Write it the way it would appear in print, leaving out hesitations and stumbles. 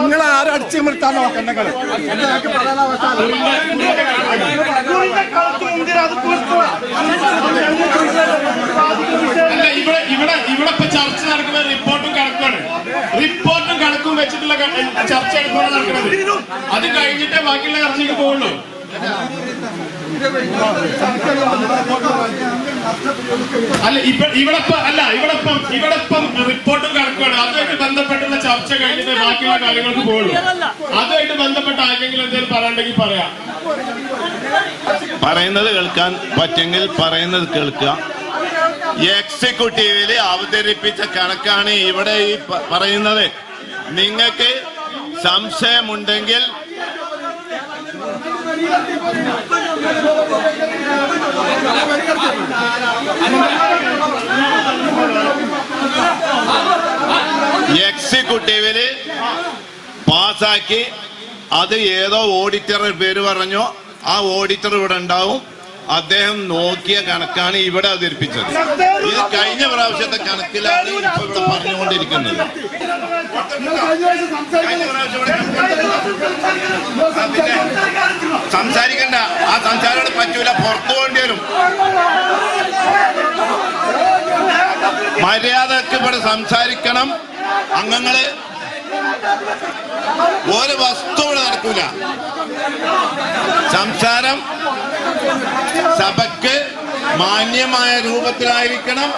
നിങ്ങൾ ആരും അടിച്ചു നിർത്താൻ നോക്കണ്ട. ഇവിടെ ഇപ്പൊ ചർച്ച നടക്കുന്ന റിപ്പോർട്ടും കണക്കാണ്. റിപ്പോർട്ടും കണക്കും വെച്ചിട്ടുള്ള ചർച്ച നടക്കുന്നത്. അത് കഴിഞ്ഞിട്ടേ ബാക്കിയുള്ള ചർച്ചയ്ക്ക് പോകുള്ളൂ. അല്ല ഇവിടെപ്പം റിപ്പോർട്ടും കണക്കാണ്. അതുമായിട്ട് ബന്ധപ്പെട്ടുള്ള ചർച്ച കഴിഞ്ഞിട്ട് ബാക്കിയുള്ള കാര്യങ്ങൾക്ക് പോകുള്ളൂ. അതുമായിട്ട് ബന്ധപ്പെട്ട ആരെങ്കിലും എന്തെങ്കിലും പറയാണ്ടെങ്കിൽ പറയാം. പറയുന്നത് കേൾക്കാൻ പറ്റെങ്കിൽ പറയുന്നത് കേൾക്കുക. എക്സിക്യൂട്ടീവില് അവതരിപ്പിച്ച കണക്കാണ് ഇവിടെ ഈ പറയുന്നത്. നിങ്ങൾക്ക് സംശയമുണ്ടെങ്കിൽ എക്സിക്യൂട്ടീവില് പാസാക്കി അത് ഏതോ ഓഡിറ്ററുടെ പേര് പറഞ്ഞോ, ആ ഓഡിറ്റർ ഇവിടെ ഉണ്ടാവും. അദ്ദേഹം നോക്കിയ കണക്കാണ് ഇവിടെ അവതരിപ്പിച്ചത്. ഇത് കഴിഞ്ഞ പ്രാവശ്യത്തെ കണക്കിലാണ് ഇപ്പൊ ഇവിടെ പറഞ്ഞുകൊണ്ടിരിക്കുന്നത്. സംസാരിക്കണ്ട, ആ സംസാരം പറ്റൂല, പുറത്തു പോകേണ്ടി വരും. മര്യാദക്ക് ഇവിടെ സംസാരിക്കണം. അംഗങ്ങള് ഒരു വസ്തു ഇവിടെ നടക്കൂല. സംസാരം സഭയ്ക്ക് മാന്യമായ രൂപത്തിലായിരിക്കണം.